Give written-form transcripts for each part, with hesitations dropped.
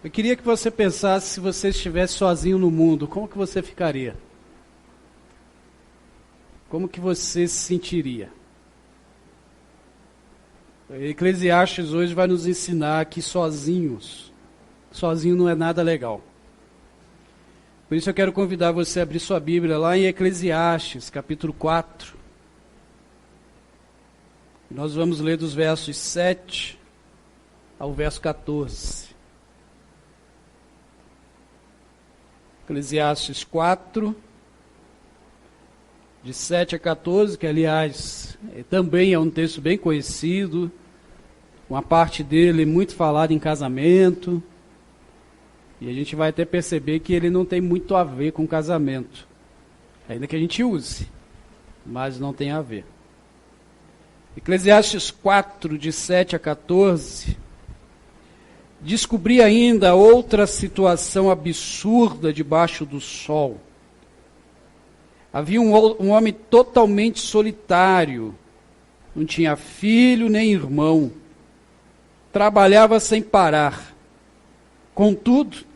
Eu queria que você pensasse, se você estivesse sozinho no mundo, como que você ficaria? Como que você se sentiria? Eclesiastes hoje vai nos ensinar que sozinho não é nada legal. Por isso eu quero convidar você a abrir sua Bíblia lá em Eclesiastes, capítulo 4. Nós vamos ler dos versos 7 ao verso 14. Eclesiastes 4, de 7 a 14, que aliás também é um texto bem conhecido, uma parte dele muito falada em casamento, e a gente vai até perceber que ele não tem muito a ver com casamento, ainda que a gente use, mas não tem a ver. Eclesiastes 4, de 7 a 14, descobri ainda outra situação absurda debaixo do sol. Havia um homem totalmente solitário, não tinha filho nem irmão, trabalhava sem parar. Contudo,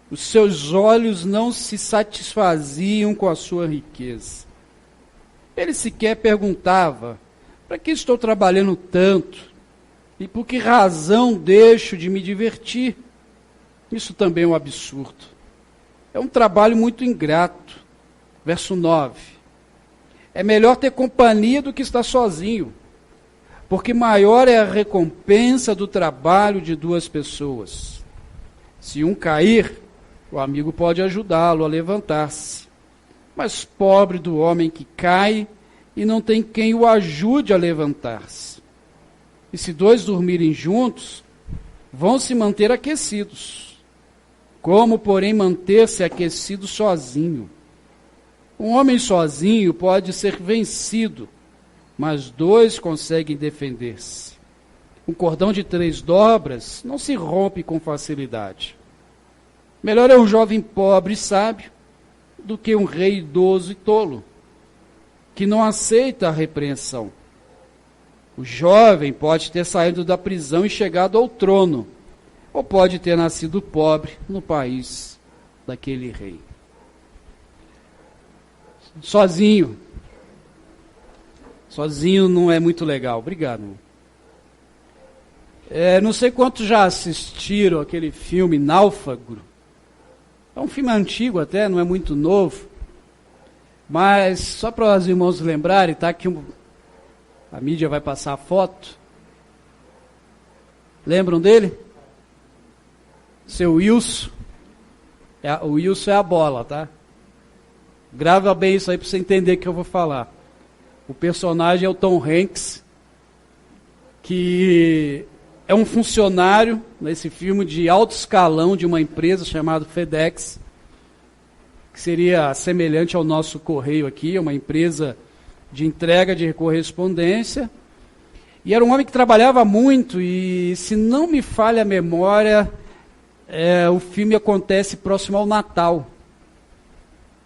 os seus olhos não se satisfaziam com a sua riqueza. Ele sequer perguntava: para que estou trabalhando tanto? E por que razão deixo de me divertir? Isso também é um absurdo. É um trabalho muito ingrato. Verso 9. É melhor ter companhia do que estar sozinho, porque maior é a recompensa do trabalho de duas pessoas. Se um cair, o amigo pode ajudá-lo a levantar-se. Mas pobre do homem que cai e não tem quem o ajude a levantar-se. E se dois dormirem juntos, vão se manter aquecidos. Como, porém, manter-se aquecido sozinho? Um homem sozinho pode ser vencido, mas dois conseguem defender-se. Um cordão de 3 dobras não se rompe com facilidade. Melhor é um jovem pobre e sábio do que um rei idoso e tolo, que não aceita a repreensão. O jovem pode ter saído da prisão e chegado ao trono, ou pode ter nascido pobre no país daquele rei. Sozinho não é muito legal. Obrigado. Não sei quantos já assistiram aquele filme Náufrago. É um filme antigo até, não é muito novo. Mas só para os irmãos lembrarem, tá? Que a mídia vai passar a foto. Lembram dele? Seu Wilson. O Wilson é a bola, tá? Grava bem isso aí para você entender o que eu vou falar. O personagem é o Tom Hanks, que é um funcionário nesse filme de alto escalão de uma empresa chamada FedEx, que seria semelhante ao nosso correio aqui, uma empresa de entrega de correspondência. E era um homem que trabalhava muito e, se não me falha a memória, o filme acontece próximo ao Natal.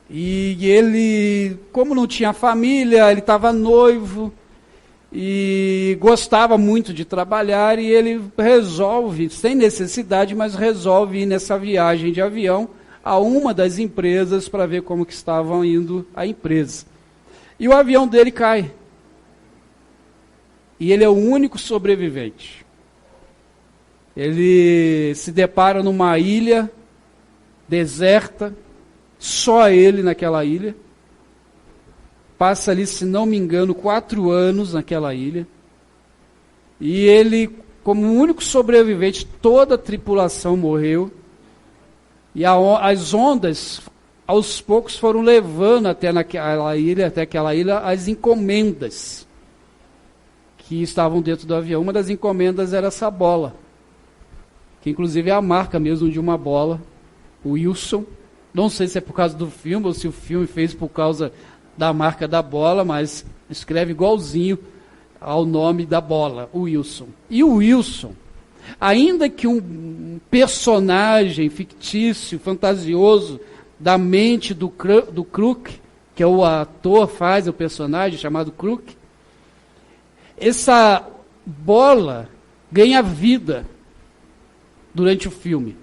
E ele, como não tinha família, ele estava noivo e gostava muito de trabalhar, e ele resolve, sem necessidade, mas resolve ir nessa viagem de avião a uma das empresas para ver como que estavam indo a empresa. E o avião dele cai. E ele é o único sobrevivente. Ele se depara numa ilha deserta, só ele naquela ilha. Passa ali, se não me engano, 4 anos naquela ilha. E ele, como o único sobrevivente, toda a tripulação morreu. E as ondas, aos poucos, foram levando até aquela ilha, as encomendas que estavam dentro do avião. Uma das encomendas era essa bola, que inclusive é a marca mesmo de uma bola, o Wilson. Não sei se é por causa do filme ou se o filme fez por causa da marca da bola, mas escreve igualzinho ao nome da bola, o Wilson. E o Wilson, ainda que um personagem fictício, fantasioso, da mente do Crook, que é o ator, faz o personagem chamado Crook, essa bola ganha vida durante o filme.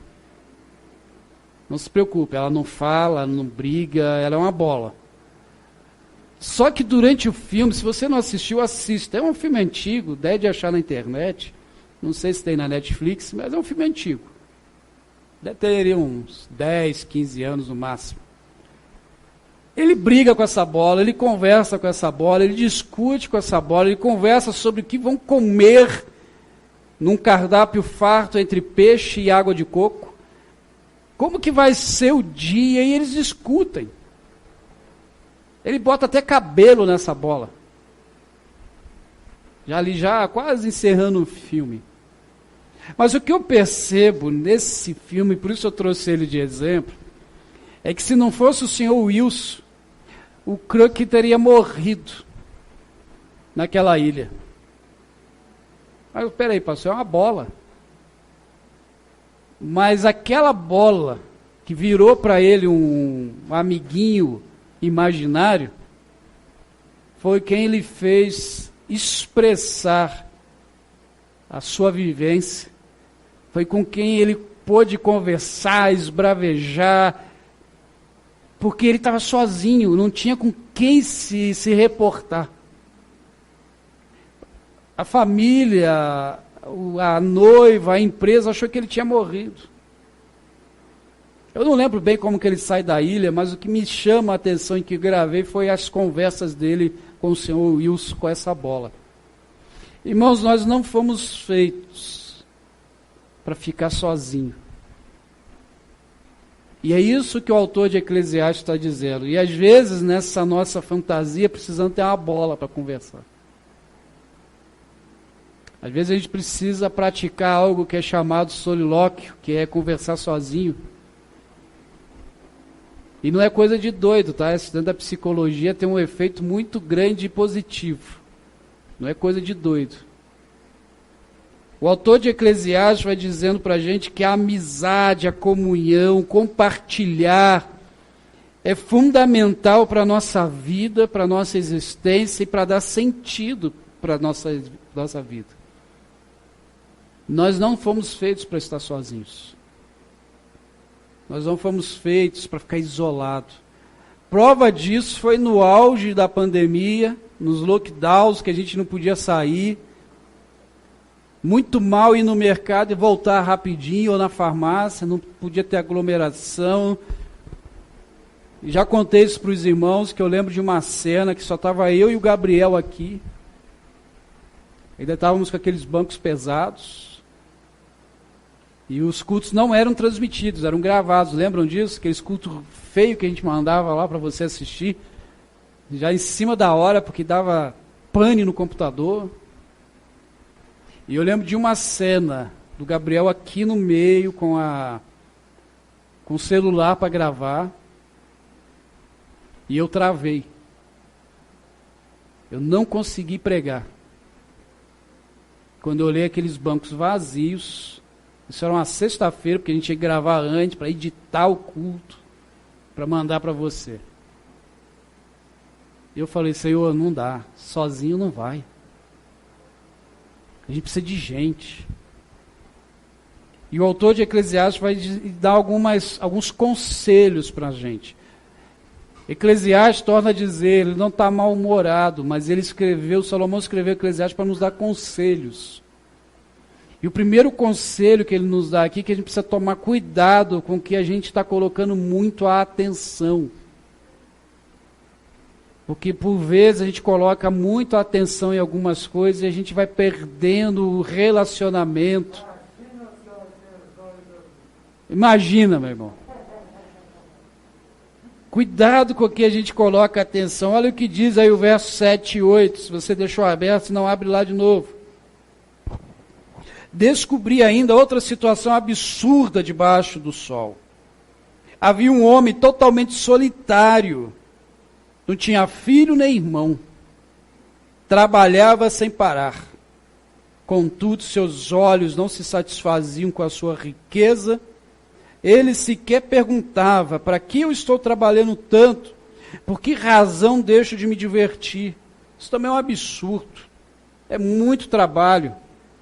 Não se preocupe, ela não fala, não briga, ela é uma bola. Só que durante o filme, se você não assistiu, assista. É um filme antigo, deve de achar na internet. Não sei se tem na Netflix, mas é um filme antigo. Deve ter uns 10, 15 anos no máximo. Ele briga com essa bola, ele conversa com essa bola, ele discute com essa bola, ele conversa sobre o que vão comer num cardápio farto entre peixe e água de coco. Como que vai ser o dia? E eles discutem. Ele bota até cabelo nessa bola. Já quase encerrando o filme. Mas o que eu percebo nesse filme, por isso eu trouxe ele de exemplo, é que se não fosse o senhor Wilson, o Crook teria morrido naquela ilha. Mas peraí, pastor, é uma bola. Mas aquela bola que virou para ele um amiguinho imaginário, foi quem lhe fez expressar a sua vivência, foi com quem ele pôde conversar, esbravejar, porque ele estava sozinho, não tinha com quem se reportar. A família, a noiva, a empresa achou que ele tinha morrido. Eu não lembro bem como que ele sai da ilha, mas o que me chama a atenção e que gravei foi as conversas dele com o senhor Wilson com essa bola. Irmãos, nós não fomos feitos para ficar sozinho. E é isso que o autor de Eclesiastes está dizendo. E às vezes, nessa nossa fantasia, precisamos ter uma bola para conversar. Às vezes a gente precisa praticar algo que é chamado solilóquio, que é conversar sozinho. E não é coisa de doido, tá? Estudando a psicologia tem um efeito muito grande e positivo. Não é coisa de doido. O autor de Eclesiastes vai dizendo para a gente que a amizade, a comunhão, compartilhar é fundamental para a nossa vida, para a nossa existência e para dar sentido para a nossa vida. Nós não fomos feitos para estar sozinhos. Nós não fomos feitos para ficar isolados. Prova disso foi no auge da pandemia, nos lockdowns que a gente não podia sair. Muito mal ir no mercado e voltar rapidinho, ou na farmácia, não podia ter aglomeração. Já contei isso para os irmãos, que eu lembro de uma cena que só estava eu e o Gabriel aqui. Ainda estávamos com aqueles bancos pesados. E os cultos não eram transmitidos, eram gravados. Lembram disso? Aqueles cultos feios que a gente mandava lá para você assistir. Já em cima da hora, porque dava pane no computador. E eu lembro de uma cena do Gabriel aqui no meio com o celular para gravar. E eu travei. Eu não consegui pregar. Quando eu olhei aqueles bancos vazios, isso era uma sexta-feira, porque a gente tinha que gravar antes para editar o culto, para mandar para você. E eu falei, Senhor, não dá, sozinho não vai. A gente precisa de gente. E o autor de Eclesiastes vai dar alguns conselhos para a gente. Eclesiastes torna a dizer, ele não está mal-humorado, mas Salomão escreveu Eclesiastes para nos dar conselhos. E o primeiro conselho que ele nos dá aqui é que a gente precisa tomar cuidado com o que a gente está colocando muito a atenção. Porque por vezes a gente coloca muito a atenção em algumas coisas e a gente vai perdendo o relacionamento. Imagina, meu irmão. Cuidado com o que a gente coloca a atenção. Olha o que diz aí o verso 7 e 8. Se você deixou aberto, não abre lá de novo. Descobri ainda outra situação absurda debaixo do sol. Havia um homem totalmente solitário. Não tinha filho nem irmão. Trabalhava sem parar. Contudo, seus olhos não se satisfaziam com a sua riqueza. Ele sequer perguntava, para que eu estou trabalhando tanto? Por que razão deixo de me divertir? Isso também é um absurdo. É muito trabalho.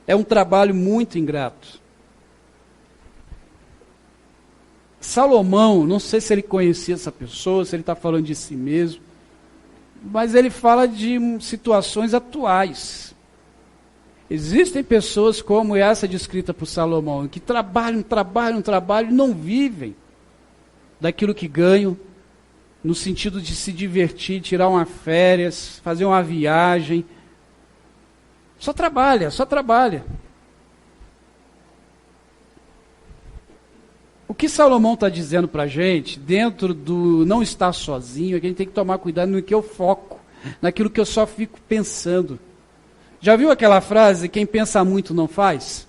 É um trabalho muito ingrato. Salomão, não sei se ele conhecia essa pessoa, se ele está falando de si mesmo, mas ele fala de situações atuais. Existem pessoas como essa descrita por Salomão, que trabalham e não vivem daquilo que ganham, no sentido de se divertir, tirar uma férias, fazer uma viagem. Só trabalha. O que Salomão está dizendo para a gente, dentro do não estar sozinho, é que a gente tem que tomar cuidado no que eu foco, naquilo que eu só fico pensando. Já viu aquela frase, quem pensa muito não faz?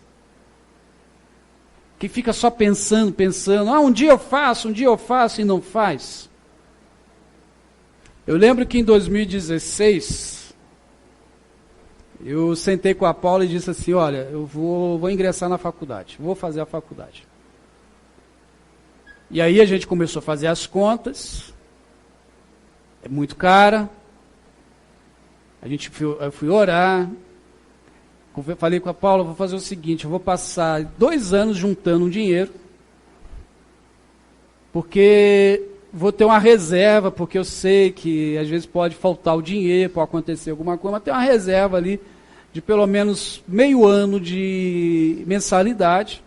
Quem fica só pensando, um dia eu faço e não faz. Eu lembro que em 2016, eu sentei com a Paula e disse assim, olha, eu vou ingressar na faculdade, vou fazer a faculdade. E aí a gente começou a fazer as contas, é muito cara, eu fui orar, falei com a Paula, vou fazer o seguinte, eu vou passar 2 anos juntando um dinheiro, porque vou ter uma reserva, porque eu sei que às vezes pode faltar o dinheiro, pode acontecer alguma coisa, mas tem uma reserva ali de pelo menos meio ano de mensalidade.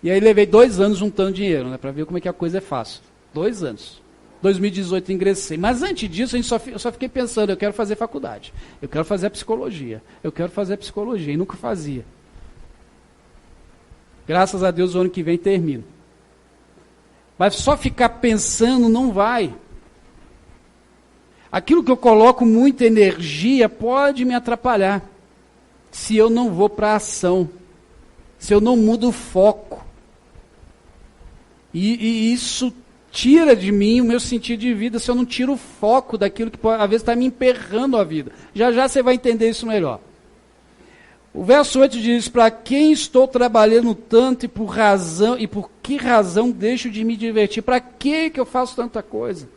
E aí levei 2 anos juntando dinheiro, né, para ver como é que a coisa é fácil. 2 anos. 2018 ingressei. Mas antes disso, eu só fiquei pensando, eu quero fazer faculdade. Eu quero fazer psicologia. E nunca fazia. Graças a Deus, o ano que vem termino. Mas só ficar pensando não vai. Aquilo que eu coloco muita energia pode me atrapalhar. Se eu não vou para a ação. Se eu não mudo o foco. E isso tira de mim o meu sentido de vida, se eu não tiro o foco daquilo que às vezes está me emperrando a vida. Já já você vai entender isso melhor. O verso 8 diz, para quem estou trabalhando tanto e por que razão deixo de me divertir? Para que eu faço tanta coisa?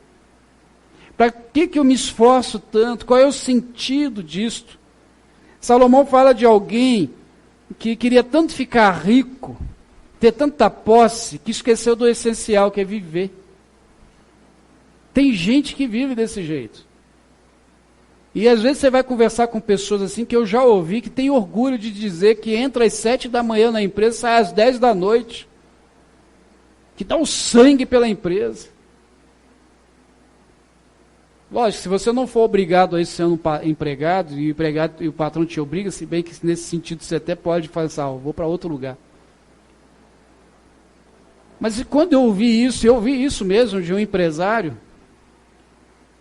Para que eu me esforço tanto? Qual é o sentido disto? Salomão fala de alguém que queria tanto ficar rico, ter tanta posse, que esqueceu do essencial, que é viver. Tem gente que vive desse jeito. E às vezes você vai conversar com pessoas assim, que eu já ouvi, que tem orgulho de dizer que entra às 7 da manhã na empresa, sai às 10 da noite. Que dá o sangue pela empresa. Lógico, se você não for obrigado a isso sendo empregado, e o patrão te obriga, se bem que nesse sentido você até pode fazer, vou para outro lugar. Mas quando eu ouvi isso mesmo de um empresário,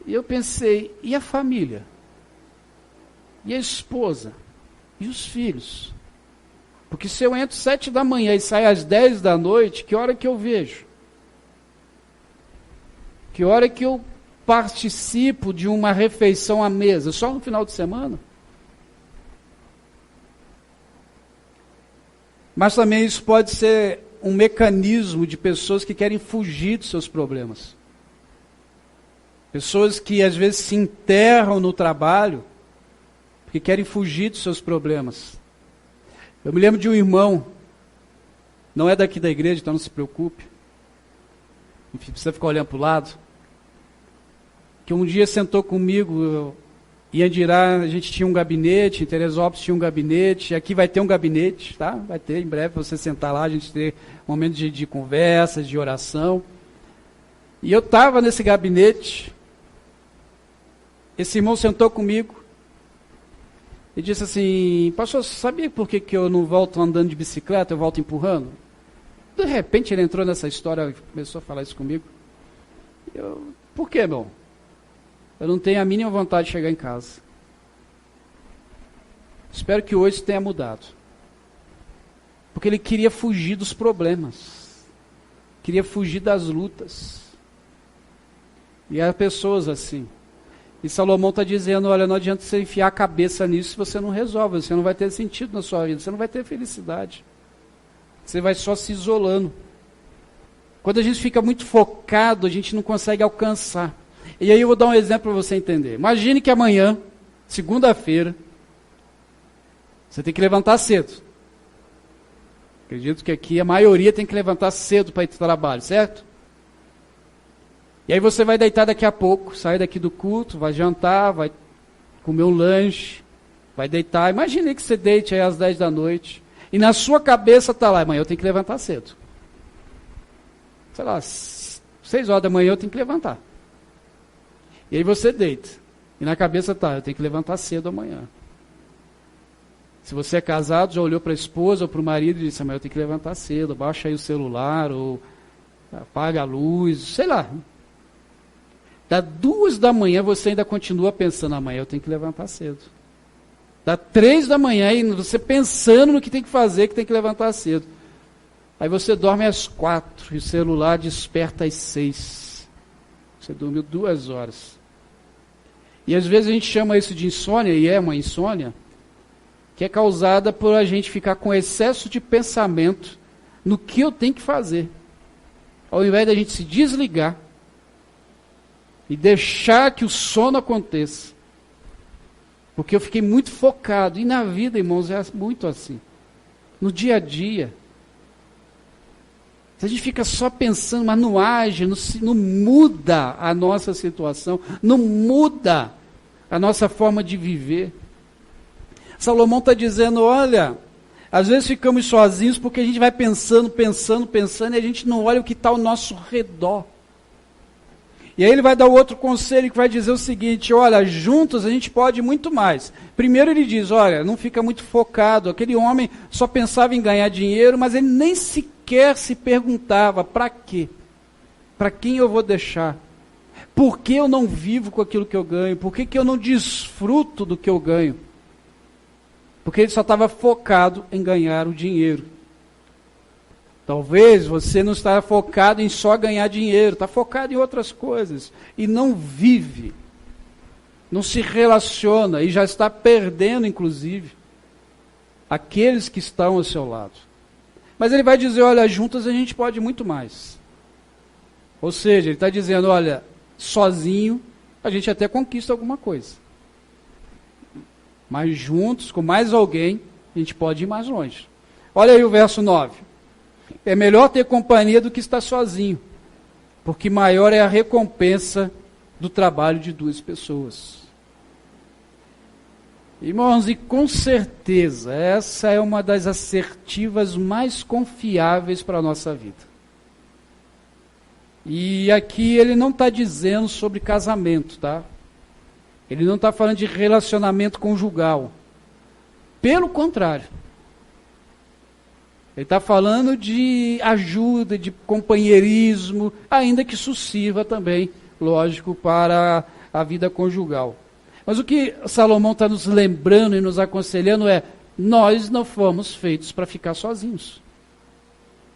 e eu pensei, e a família? E a esposa? E os filhos? Porque se eu entro 7 da manhã e saio às 10 da noite, que hora que eu vejo? Que hora que eu participo de uma refeição à mesa? Só no final de semana? Mas também isso pode ser um mecanismo de pessoas que querem fugir dos seus problemas. Pessoas que às vezes se enterram no trabalho porque querem fugir dos seus problemas. Eu me lembro de um irmão, não é daqui da igreja, então não se preocupe. Enfim, precisa ficar olhando para o lado. Que um dia sentou comigo, em Andirá a gente tinha um gabinete, em Teresópolis tinha um gabinete, aqui vai ter um gabinete, tá? Vai ter em breve, você sentar lá, a gente ter um momento de conversa, de oração. E eu estava nesse gabinete, esse irmão sentou comigo e disse assim, pastor, sabia por que eu não volto andando de bicicleta, eu volto empurrando? De repente ele entrou nessa história e começou a falar isso comigo. Por que, irmão? Eu não tenho a mínima vontade de chegar em casa. Espero que hoje tenha mudado. Porque ele queria fugir dos problemas. Queria fugir das lutas. E há pessoas assim. E Salomão está dizendo, olha, não adianta você enfiar a cabeça nisso se você não resolve. Você não vai ter sentido na sua vida. Você não vai ter felicidade. Você vai só se isolando. Quando a gente fica muito focado, a gente não consegue alcançar. E aí eu vou dar um exemplo para você entender. Imagine que amanhã, segunda-feira, você tem que levantar cedo. Acredito que aqui a maioria tem que levantar cedo para ir para o trabalho, certo? E aí você vai deitar daqui a pouco, sai daqui do culto, vai jantar, vai comer um lanche, vai deitar. Imagine que você deite aí às 10 da noite e na sua cabeça está lá, amanhã eu tenho que levantar cedo. Sei lá, 6 horas da manhã eu tenho que levantar. E aí você deita. E na cabeça está, eu tenho que levantar cedo amanhã. Se você é casado, já olhou para a esposa ou para o marido e disse, amanhã eu tenho que levantar cedo, baixa aí o celular, ou apaga a luz, sei lá. Das 2 da manhã você ainda continua pensando, amanhã eu tenho que levantar cedo. Das 3 da manhã, e você pensando no que tem que fazer, que tem que levantar cedo. Aí você dorme às 4 e o celular desperta às 6. Você dormiu 2 horas. E às vezes a gente chama isso de insônia, e é uma insônia, que é causada por a gente ficar com excesso de pensamento no que eu tenho que fazer. Ao invés da gente se desligar e deixar que o sono aconteça. Porque eu fiquei muito focado. E na vida, irmãos, é muito assim. No dia a dia. Se a gente fica só pensando, mas não age, não muda a nossa situação, não muda a nossa forma de viver. Salomão está dizendo, olha, às vezes ficamos sozinhos porque a gente vai pensando e a gente não olha o que está ao nosso redor. E aí ele vai dar o outro conselho que vai dizer o seguinte, olha, juntos a gente pode muito mais. Primeiro ele diz, olha, não fica muito focado, aquele homem só pensava em ganhar dinheiro, mas ele nem sequer se perguntava, para quê? Para quem eu vou deixar? Por que eu não vivo com aquilo que eu ganho? Por que eu não desfruto do que eu ganho? Porque ele só estava focado em ganhar o dinheiro. Talvez você não está focado em só ganhar dinheiro, está focado em outras coisas. E não vive, não se relaciona e já está perdendo, inclusive, aqueles que estão ao seu lado. Mas ele vai dizer, olha, juntos a gente pode muito mais. Ou seja, ele está dizendo, olha, sozinho a gente até conquista alguma coisa. Mas juntos, com mais alguém, a gente pode ir mais longe. Olha aí o verso 9. É melhor ter companhia do que estar sozinho, porque maior é a recompensa do trabalho de 2 pessoas. Irmãos, e com certeza, essa é uma das assertivas mais confiáveis para a nossa vida. E aqui ele não está dizendo sobre casamento, tá? Ele não está falando de relacionamento conjugal. Pelo contrário. Ele está falando de ajuda, de companheirismo, ainda que isso sirva também, lógico, para a vida conjugal. Mas o que Salomão está nos lembrando e nos aconselhando é, nós não fomos feitos para ficar sozinhos.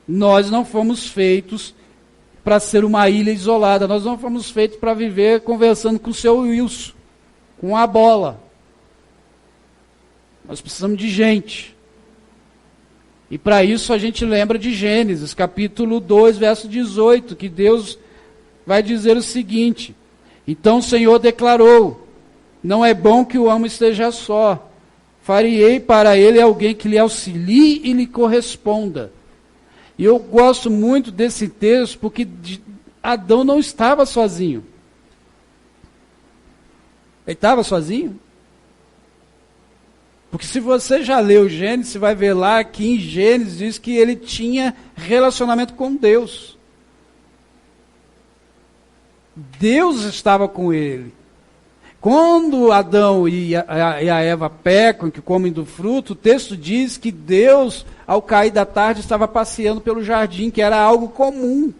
Nós não fomos feitos para ser uma ilha isolada. Nós não fomos feitos para viver conversando com o seu Wilson, com a bola. Nós precisamos de gente. E para isso a gente lembra de Gênesis, capítulo 2, verso 18, que Deus vai dizer o seguinte, então o Senhor declarou, não é bom que o homem esteja só, farei para ele alguém que lhe auxilie e lhe corresponda. E eu gosto muito desse texto, porque Adão não estava sozinho. Ele estava sozinho? Porque se você já leu Gênesis, você vai ver lá que em Gênesis diz que ele tinha relacionamento com Deus. Deus estava com ele. Quando Adão e a Eva pecam, que comem do fruto, o texto diz que Deus, ao cair da tarde, estava passeando pelo jardim, que era algo comum.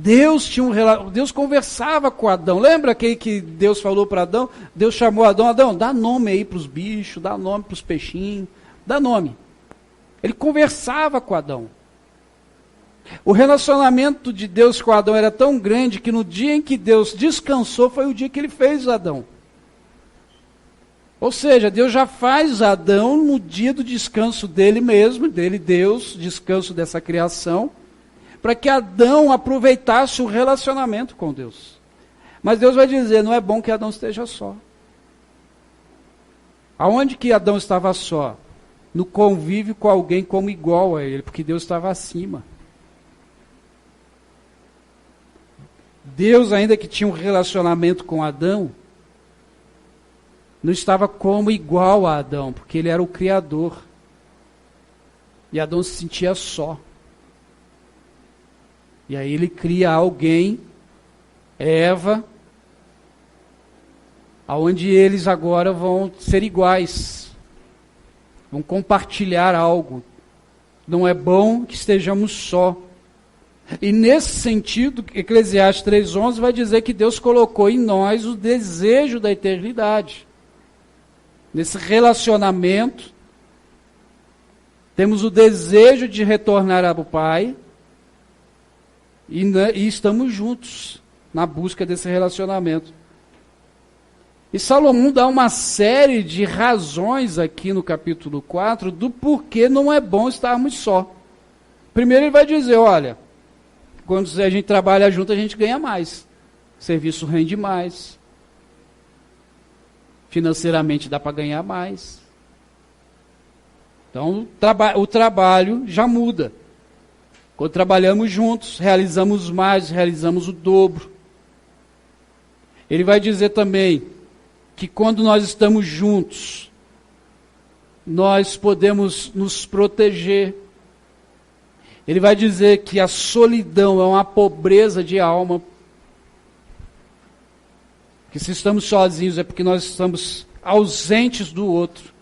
Deus conversava com Adão. Lembra que Deus falou para Adão? Deus chamou Adão, Adão, dá nome aí para os bichos, dá nome para os peixinhos, dá nome. Ele conversava com Adão. O relacionamento de Deus com Adão era tão grande que no dia em que Deus descansou foi o dia que ele fez Adão. Ou seja, Deus já faz Adão no dia do descanso dele mesmo, dele Deus, descanso dessa criação, para que Adão aproveitasse o relacionamento com Deus. Mas Deus vai dizer, não é bom que Adão esteja só. Aonde que Adão estava só? no convívio com alguém como igual a ele, porque Deus estava acima. Deus, ainda que tinha um relacionamento com Adão, não estava como igual a Adão, porque ele era o Criador. E Adão se sentia só. E aí ele cria alguém, Eva, aonde eles agora vão ser iguais. Vão compartilhar algo. Não é bom que estejamos só. E nesse sentido, Eclesiastes 3:11 vai dizer que Deus colocou em nós o desejo da eternidade. Nesse relacionamento, temos o desejo de retornar ao Pai e estamos juntos na busca desse relacionamento. E Salomão dá uma série de razões aqui no capítulo 4 do porquê não é bom estarmos só. Primeiro ele vai dizer, olha, quando a gente trabalha junto a gente ganha mais, o serviço rende mais, financeiramente dá para ganhar mais. Então o trabalho já muda. Quando trabalhamos juntos, realizamos mais, realizamos o dobro. Ele vai dizer também que quando nós estamos juntos, nós podemos nos proteger. Ele vai dizer que a solidão é uma pobreza de alma. Que se estamos sozinhos é porque nós estamos ausentes do outro.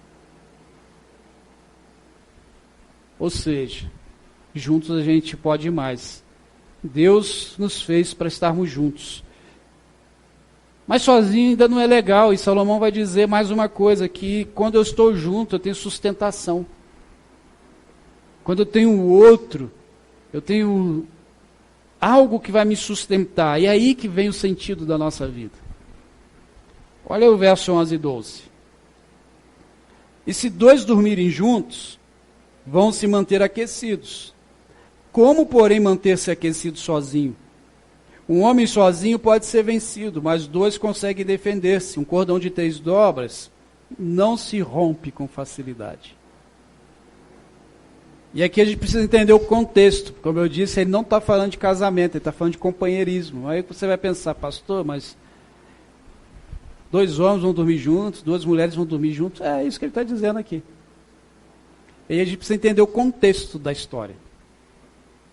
Ou seja, juntos a gente pode ir mais. Deus nos fez para estarmos juntos. Mas sozinho ainda não é legal, e Salomão vai dizer mais uma coisa, que quando eu estou junto, eu tenho sustentação. Quando eu tenho o outro, eu tenho algo que vai me sustentar. E é aí que vem o sentido da nossa vida. Olha o verso 11 e 12. E se dois dormirem juntos, vão se manter aquecidos. Como, porém, manter-se aquecido sozinho? Um homem sozinho pode ser vencido, mas dois conseguem defender-se. Um cordão de 3 dobras não se rompe com facilidade. E aqui a gente precisa entender o contexto. Como eu disse, ele não está falando de casamento, ele está falando de companheirismo. Aí você vai pensar, pastor, mas 2 homens vão dormir juntos, 2 mulheres vão dormir juntos. É isso que ele está dizendo aqui. E a gente precisa entender o contexto da história.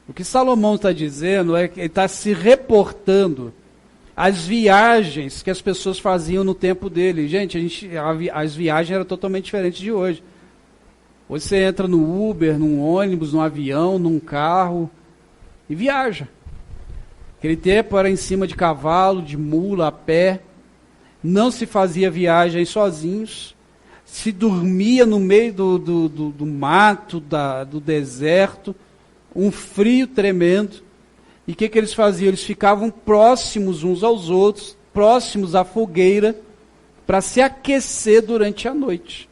O que Salomão está dizendo é que ele está se reportando às viagens que as pessoas faziam no tempo dele. Gente, as viagens eram totalmente diferentes de hoje. Hoje você entra no Uber, num ônibus, num avião, num carro e viaja. Aquele tempo era em cima de cavalo, de mula, a pé. Não se fazia viagem sozinhos. Se dormia no meio do mato, do deserto. Um frio tremendo. E o que eles faziam? Eles ficavam próximos uns aos outros, próximos à fogueira, para se aquecer durante a noite.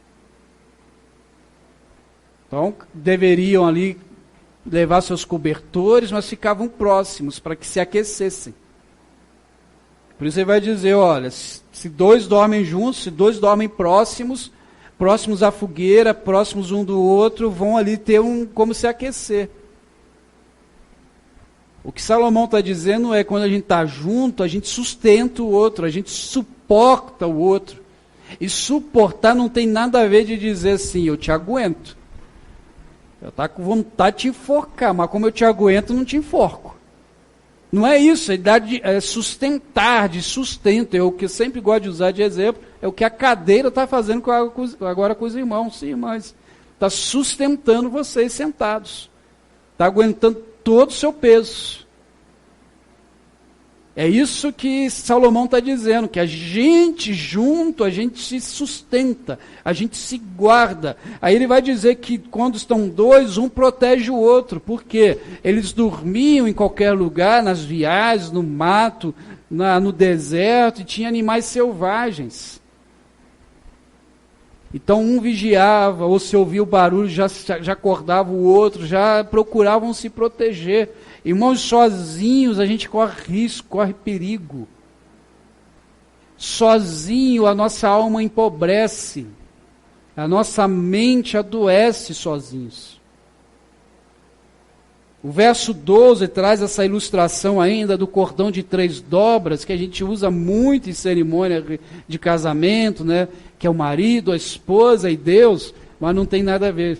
Então, deveriam ali levar seus cobertores, mas ficavam próximos para que se aquecessem. Por isso ele vai dizer, olha, se 2 dormem juntos, se 2 dormem próximos à fogueira, próximos um do outro, vão ali ter como se aquecer. O que Salomão está dizendo é, quando a gente está junto, a gente sustenta o outro, a gente suporta o outro. E suportar não tem nada a ver de dizer assim, eu te aguento. Eu estou com vontade de te enforcar, mas como eu te aguento, não te enforco. Não é isso, é sustentar, de sustento. Eu, o que eu sempre gosto de usar de exemplo, é o que a cadeira está fazendo agora com os irmãos e irmãs. Está sustentando vocês sentados. Está aguentando todo o seu peso. É isso que Salomão está dizendo, que a gente junto, a gente se sustenta, a gente se guarda. Aí ele vai dizer que quando estão 2, um protege o outro. Por quê? Eles dormiam em qualquer lugar, nas viagens, no mato, no deserto, e tinha animais selvagens. Então um vigiava, ou se ouvia o barulho, já acordava o outro, já procuravam se proteger. Irmãos, sozinhos a gente corre risco, corre perigo. Sozinho a nossa alma empobrece. A nossa mente adoece sozinhos. O verso 12 traz essa ilustração ainda do cordão de 3 dobras, que a gente usa muito em cerimônia de casamento, né? Que é o marido, a esposa e Deus, mas não tem nada a ver.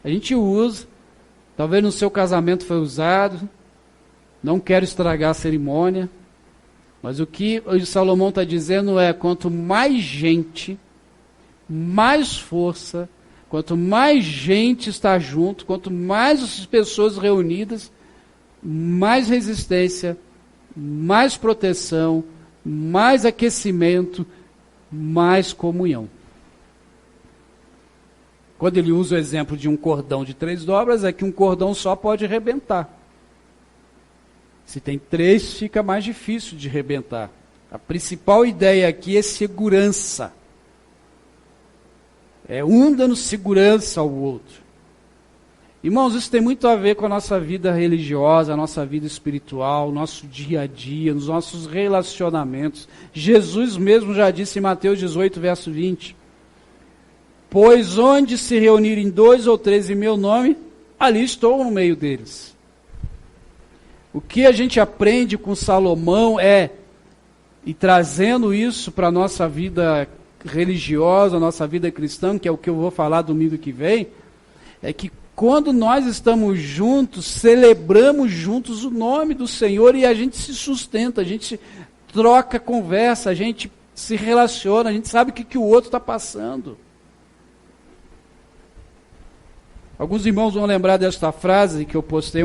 A gente usa, talvez no seu casamento foi usado, não quero estragar a cerimônia, mas o que o Salomão está dizendo é, quanto mais gente, mais força, quanto mais gente está junto, quanto mais as pessoas reunidas, mais resistência, mais proteção, mais aquecimento, mais comunhão. Quando ele usa o exemplo de um cordão de 3 dobras, é que um cordão só pode arrebentar. Se tem 3, fica mais difícil de arrebentar. A principal ideia aqui é segurança. É um dando segurança ao outro. Irmãos, isso tem muito a ver com a nossa vida religiosa, a nossa vida espiritual, o nosso dia a dia, nos nossos relacionamentos. Jesus mesmo já disse em Mateus 18, verso 20. Pois onde se reunirem 2 ou 3 em meu nome, ali estou no meio deles. O que a gente aprende com Salomão e trazendo isso para a nossa vida religiosa, a nossa vida cristã, que é o que eu vou falar domingo que vem, é que quando nós estamos juntos, celebramos juntos o nome do Senhor e a gente se sustenta, a gente troca conversa, a gente se relaciona, a gente sabe o que o outro está passando. Alguns irmãos vão lembrar desta frase que eu postei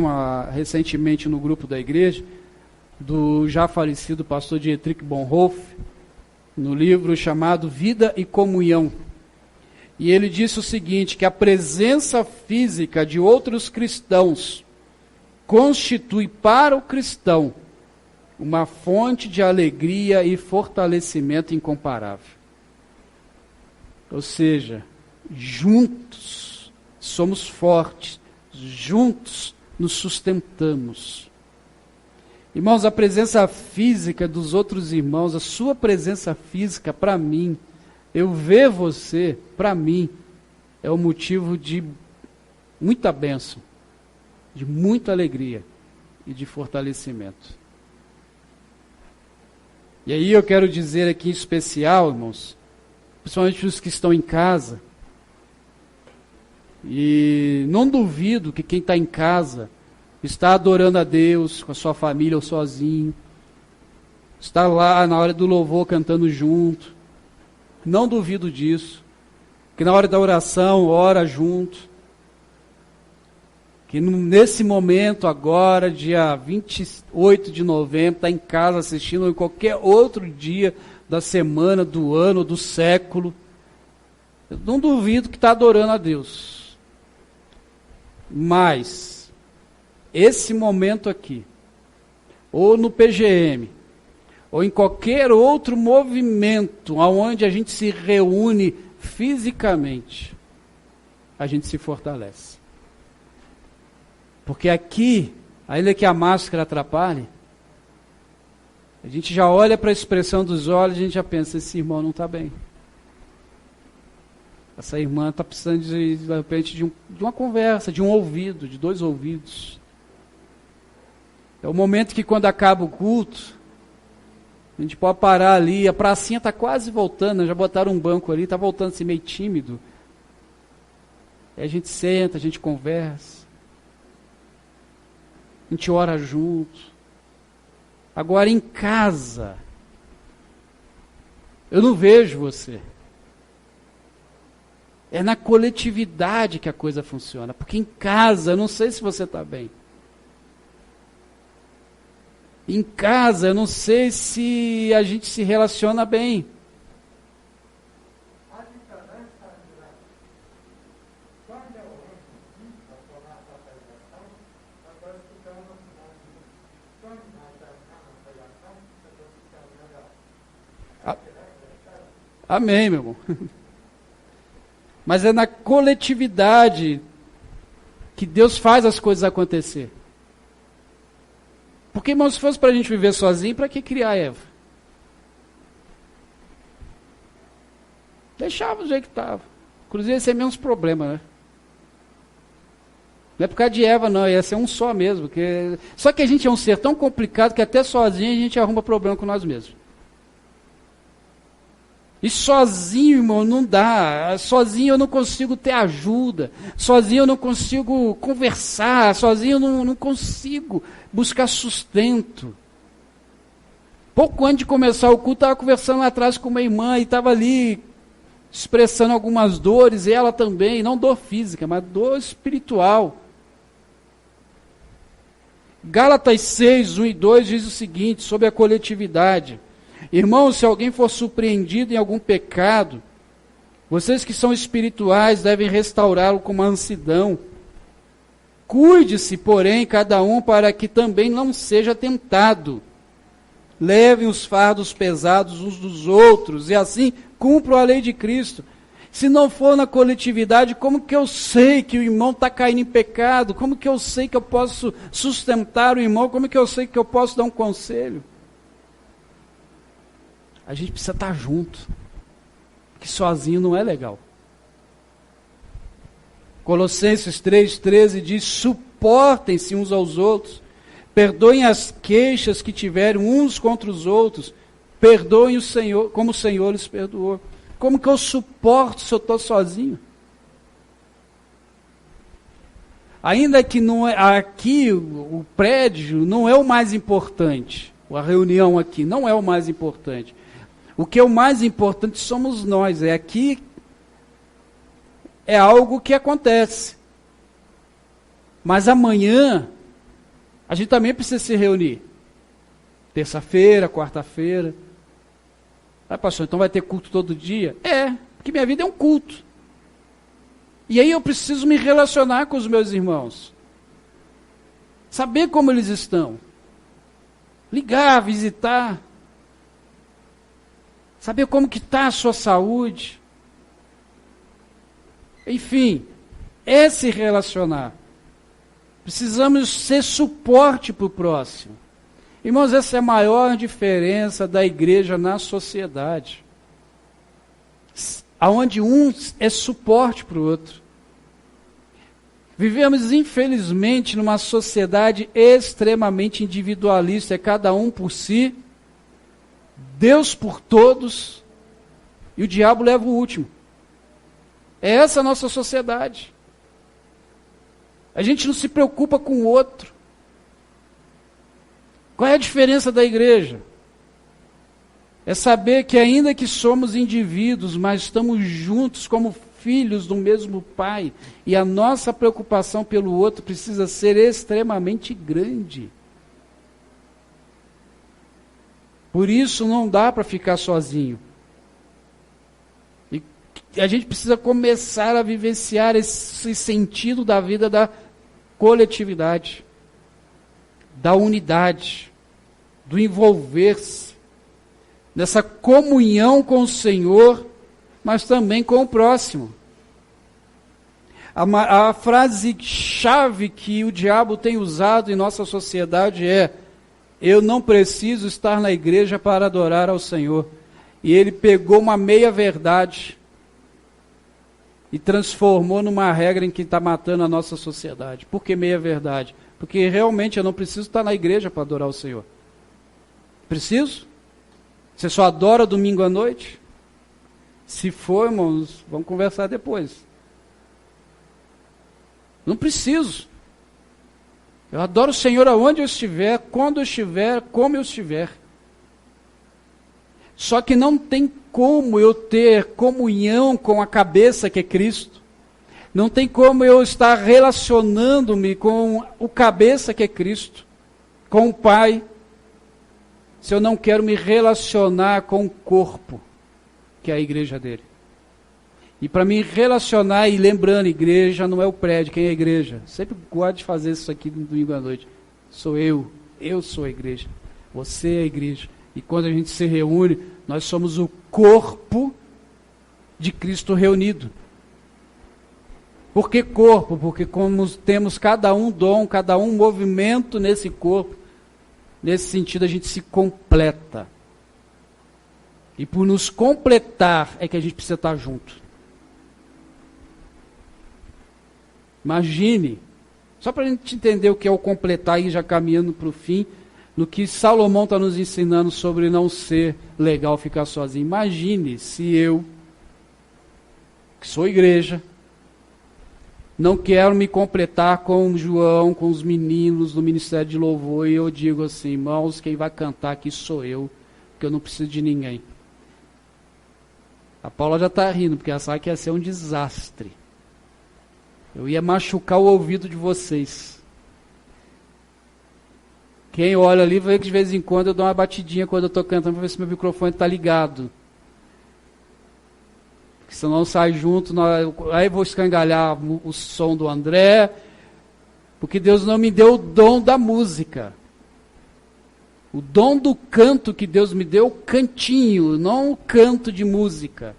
recentemente no grupo da igreja, do já falecido pastor Dietrich Bonhoeffer, no livro chamado Vida e Comunhão. E ele disse o seguinte, que a presença física de outros cristãos constitui para o cristão uma fonte de alegria e fortalecimento incomparável. Ou seja, juntos somos fortes, juntos nos sustentamos. Irmãos, a presença física dos outros irmãos, a sua presença física para mim, eu ver você, para mim, é um motivo de muita bênção, de muita alegria e de fortalecimento. E aí eu quero dizer aqui em especial, irmãos, principalmente os que estão em casa, e não duvido que quem está em casa está adorando a Deus com a sua família ou sozinho, está lá na hora do louvor cantando junto, não duvido disso, que na hora da oração ora junto, que nesse momento agora, dia 28 de novembro, está em casa assistindo ou em qualquer outro dia da semana, do ano, do século, eu não duvido que está adorando a Deus. Mas, esse momento aqui, ou no PGM, ou em qualquer outro movimento onde a gente se reúne fisicamente, a gente se fortalece. Porque aqui, ainda que a máscara atrapalhe, a gente já olha para a expressão dos olhos e a gente já pensa, esse irmão não está bem. Essa irmã está precisando, de repente, de uma conversa, de um ouvido, de 2 ouvidos. É o momento que quando acaba o culto, a gente pode parar ali, a pracinha está quase voltando, já botaram um banco ali, está voltando assim meio tímido. Aí a gente senta, a gente conversa. A gente ora junto. Agora em casa, eu não vejo você. É na coletividade que a coisa funciona. Porque em casa, eu não sei se você está bem. Em casa, eu não sei se a gente se relaciona bem. Amém, meu irmão. Mas é na coletividade que Deus faz as coisas acontecer. Porque, irmão, se fosse para a gente viver sozinho, para que criar Eva? Deixava do jeito que estava. Inclusive, esse é menos problema, né? Não é por causa de Eva, não, ia ser um só mesmo. Só que a gente é um ser tão complicado que até sozinho a gente arruma problema com nós mesmos. E sozinho, irmão, não dá. Sozinho eu não consigo ter ajuda. Sozinho eu não consigo conversar. Sozinho eu não consigo buscar sustento. Pouco antes de começar o culto, estava conversando lá atrás com uma irmã e estava ali expressando algumas dores, e ela também, não dor física, mas dor espiritual. Gálatas 6, 1 e 2 diz o seguinte, sobre a coletividade. Irmãos, se alguém for surpreendido em algum pecado, vocês que são espirituais devem restaurá-lo com mansidão. Cuide-se, porém, cada um para que também não seja tentado. Levem os fardos pesados uns dos outros e assim cumpram a lei de Cristo. Se não for na coletividade, como que eu sei que o irmão está caindo em pecado? Como que eu sei que eu posso sustentar o irmão? Como que eu sei que eu posso dar um conselho? A gente precisa estar junto, porque sozinho não é legal. Colossenses 3,13 diz, suportem-se uns aos outros, perdoem as queixas que tiverem uns contra os outros, perdoem o Senhor, como o Senhor lhes perdoou. Como que eu suporto se eu estou sozinho? Ainda que não é, aqui o prédio não é o mais importante, a reunião aqui não é o mais importante. O que é o mais importante somos nós. Aqui é algo que acontece. Mas amanhã a gente também precisa se reunir. Terça-feira, quarta-feira. Ah, pastor, então vai ter culto todo dia? É, porque minha vida é um culto. E aí eu preciso me relacionar com os meus irmãos. Saber como eles estão. Ligar, visitar. Saber como que está a sua saúde. Enfim, é se relacionar. Precisamos ser suporte para o próximo. Irmãos, essa é a maior diferença da igreja na sociedade. Onde um é suporte para o outro. Vivemos, infelizmente, numa sociedade extremamente individualista. É cada um por si, Deus por todos, e o diabo leva o último. É essa a nossa sociedade. A gente não se preocupa com o outro. Qual é a diferença da igreja? É saber que ainda que somos indivíduos, mas estamos juntos como filhos do mesmo Pai. E a nossa preocupação pelo outro precisa ser extremamente grande. Por isso não dá para ficar sozinho. E a gente precisa começar a vivenciar esse sentido da vida da coletividade, da unidade, do envolver-se, nessa comunhão com o Senhor, mas também com o próximo. A frase-chave que o diabo tem usado em nossa sociedade é: eu não preciso estar na igreja para adorar ao Senhor. E ele pegou uma meia-verdade e transformou numa regra em que está matando a nossa sociedade. Por que meia-verdade? Porque realmente eu não preciso estar na igreja para adorar o Senhor. Preciso? Você só adora domingo à noite? Se for, irmãos, vamos conversar depois. Não preciso. Eu adoro o Senhor aonde eu estiver, quando eu estiver, como eu estiver. Só que não tem como eu ter comunhão com a cabeça que é Cristo. Não tem como eu estar relacionando-me com o cabeça que é Cristo, com o Pai, se eu não quero me relacionar com o corpo, que é a igreja dele. E para me relacionar, e lembrando, igreja não é o prédio, quem é a igreja? Sempre gosto de fazer isso aqui no domingo à noite. Sou eu sou a igreja, você é a igreja. E quando a gente se reúne, nós somos o corpo de Cristo reunido. Por que corpo? Porque como temos cada um dom, cada um movimento nesse corpo, nesse sentido a gente se completa. E por nos completar é que a gente precisa estar junto. Imagine, só para a gente entender o que é o completar e já caminhando para o fim, no que Salomão está nos ensinando sobre não ser legal ficar sozinho. Imagine se eu, que sou igreja, não quero me completar com o João, com os meninos do Ministério de Louvor, e eu digo assim, irmãos, quem vai cantar aqui sou eu, porque eu não preciso de ninguém. A Paula já está rindo, porque ela sabe que ia ser um desastre. Eu ia machucar o ouvido de vocês. Quem olha ali vai ver que de vez em quando eu dou uma batidinha quando eu estou cantando para ver se meu microfone está ligado. Porque senão sai junto, aí eu vou escangalhar o som do André, porque Deus não me deu o dom da música. O dom do canto que Deus me deu, o cantinho, não o canto de música.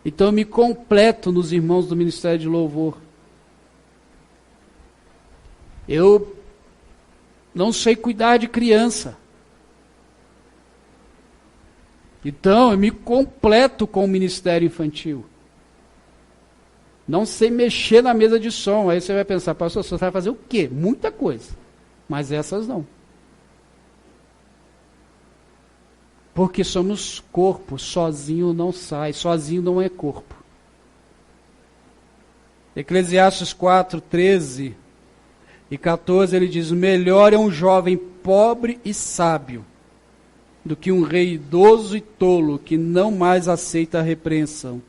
Então eu me completo nos irmãos do Ministério de Louvor. Eu não sei cuidar de criança. Então, eu me completo com o ministério infantil. Não sei mexer na mesa de som. Aí você vai pensar, pastor, você vai fazer o quê? Muita coisa. Mas essas não. Porque somos corpo, sozinho não sai, sozinho não é corpo. Eclesiastes 4, 13 e 14, ele diz, melhor é um jovem pobre e sábio, do que um rei idoso e tolo, que não mais aceita a repreensão.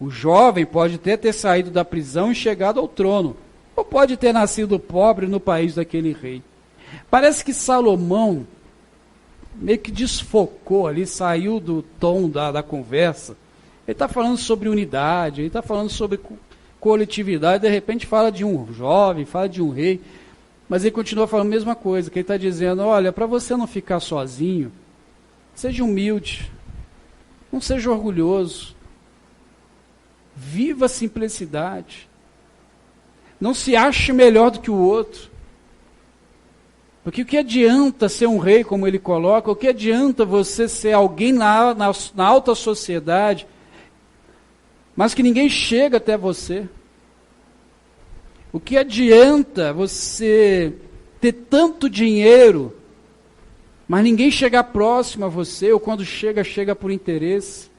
O jovem pode até ter saído da prisão e chegado ao trono, ou pode ter nascido pobre no país daquele rei. Parece que Salomão meio que desfocou ali, saiu do tom da conversa. Ele está falando sobre unidade, ele está falando sobre coletividade, de repente fala de um jovem, fala de um rei, mas ele continua falando a mesma coisa, que ele está dizendo, olha, para você não ficar sozinho, seja humilde, não seja orgulhoso, viva a simplicidade, não se ache melhor do que o outro, porque o que adianta ser um rei, como ele coloca, o que adianta você ser alguém na alta sociedade, mas que ninguém chega até você? O que adianta você ter tanto dinheiro, mas ninguém chegar próximo a você, ou quando chega, chega por interesse?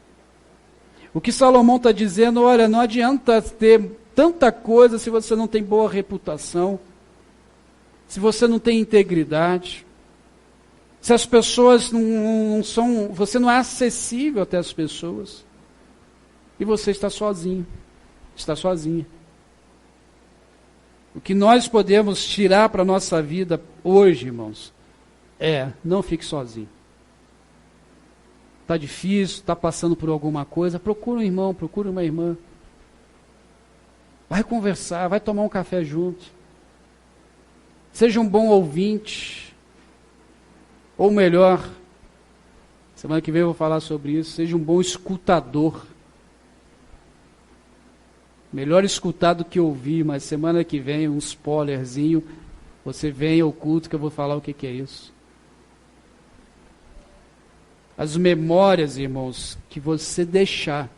O que Salomão está dizendo, olha, não adianta ter tanta coisa se você não tem boa reputação, se você não tem integridade, se as pessoas não são, você não é acessível até as pessoas, e você está sozinho, está sozinha. O que nós podemos tirar para a nossa vida hoje, irmãos, não fique sozinho. Está difícil, está passando por alguma coisa, procura um irmão, procura uma irmã. Vai conversar, vai tomar um café junto. Seja um bom ouvinte. Ou melhor, semana que vem eu vou falar sobre isso, seja um bom escutador. Melhor escutar do que ouvir, mas semana que vem, um spoilerzinho, você vem ao culto que eu vou falar o que é isso. As memórias, irmãos, que você deixar,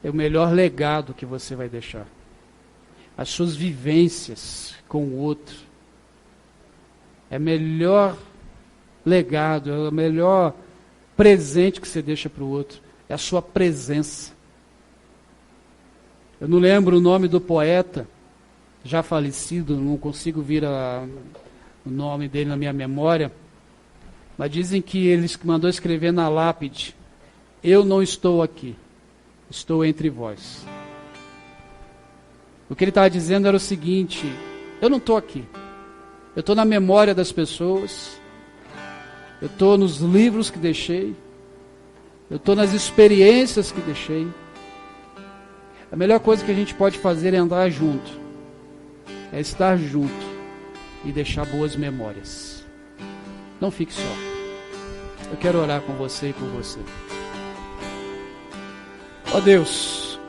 é o melhor legado que você vai deixar. As suas vivências com o outro, é o melhor legado, é o melhor presente que você deixa para o outro, é a sua presença. Eu não lembro o nome do poeta, já falecido, não consigo vir o nome dele na minha memória, mas dizem que ele mandou escrever na lápide, eu não estou aqui, estou entre vós. O que ele estava dizendo era o seguinte, eu não estou aqui, eu estou na memória das pessoas, eu estou nos livros que deixei, eu estou nas experiências que deixei. A melhor coisa que a gente pode fazer é andar junto, é estar junto e deixar boas memórias. Não fique só. Eu quero orar com você e por você. Ó Deus,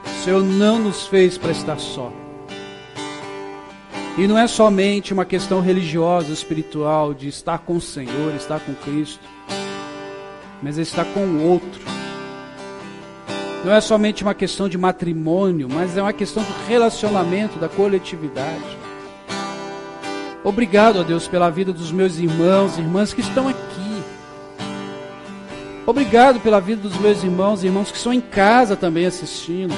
o Senhor não nos fez para estar só. E não é somente uma questão religiosa, espiritual, de estar com o Senhor, estar com Cristo, mas é estar com o outro. Não é somente uma questão de matrimônio, mas é uma questão do relacionamento, da coletividade. Obrigado, ó Deus, pela vida dos meus irmãos e irmãs que estão aqui. Obrigado pela vida dos meus irmãos e irmãos que estão em casa também assistindo.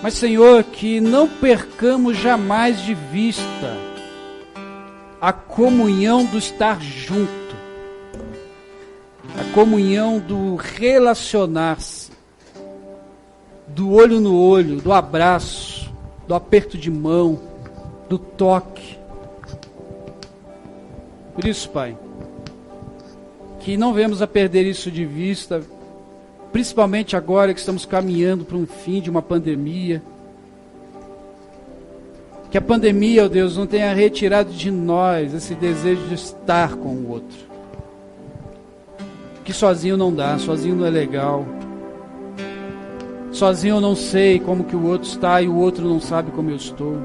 Mas, Senhor, que não percamos jamais de vista a comunhão do estar junto, a comunhão do relacionar-se, do olho no olho, do abraço, do aperto de mão, do toque. Por isso, Pai, que não venhamos a perder isso de vista, principalmente agora que estamos caminhando para um fim de uma pandemia. Que a pandemia, ó Deus, não tenha retirado de nós esse desejo de estar com o outro. Que sozinho não dá, sozinho não é legal. Sozinho eu não sei como que o outro está e o outro não sabe como eu estou.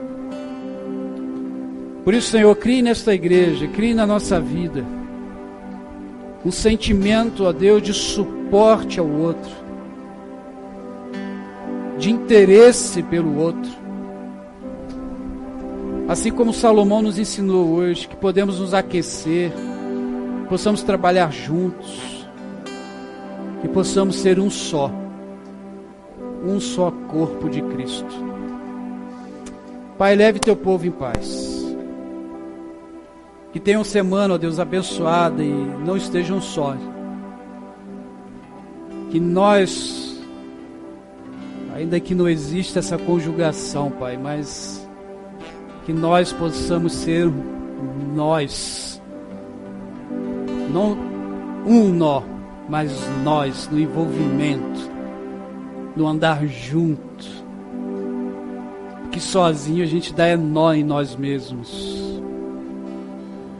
Por isso, Senhor, crie nesta igreja, crie na nossa vida um sentimento, ó Deus, de suporte ao outro, de interesse pelo outro. Assim como Salomão nos ensinou hoje, que podemos nos aquecer, possamos trabalhar juntos, que possamos ser um só corpo de Cristo. Pai, leve teu povo em paz. Que tenham semana, ó Deus, abençoada e não estejam sós. Que nós, ainda que não exista essa conjugação, Pai, mas que nós possamos ser nós. Não um nó, mas nós, no envolvimento, no andar junto. Que sozinho a gente dá nó em nós mesmos.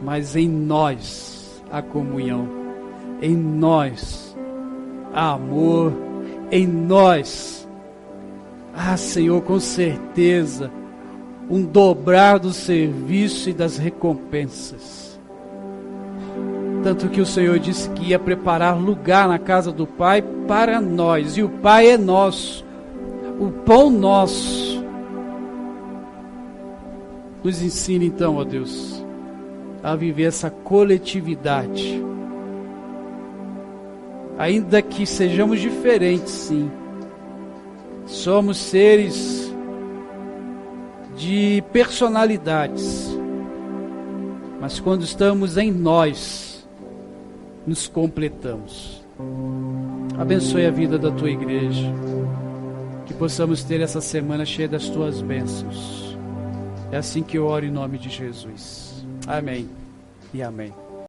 Mas em nós a comunhão, em nós há amor, em nós, Senhor, com certeza, um dobrar do serviço e das recompensas. Tanto que o Senhor disse que ia preparar lugar na casa do Pai para nós, e o Pai é nosso, o pão nosso. Nos ensina então, ó Deus, a viver essa coletividade, ainda que sejamos diferentes, sim, somos seres de personalidades, mas quando estamos em nós, nos completamos. Abençoe a vida da tua igreja, que possamos ter essa semana cheia das tuas bênçãos. É assim que eu oro em nome de Jesus. Amém e amém.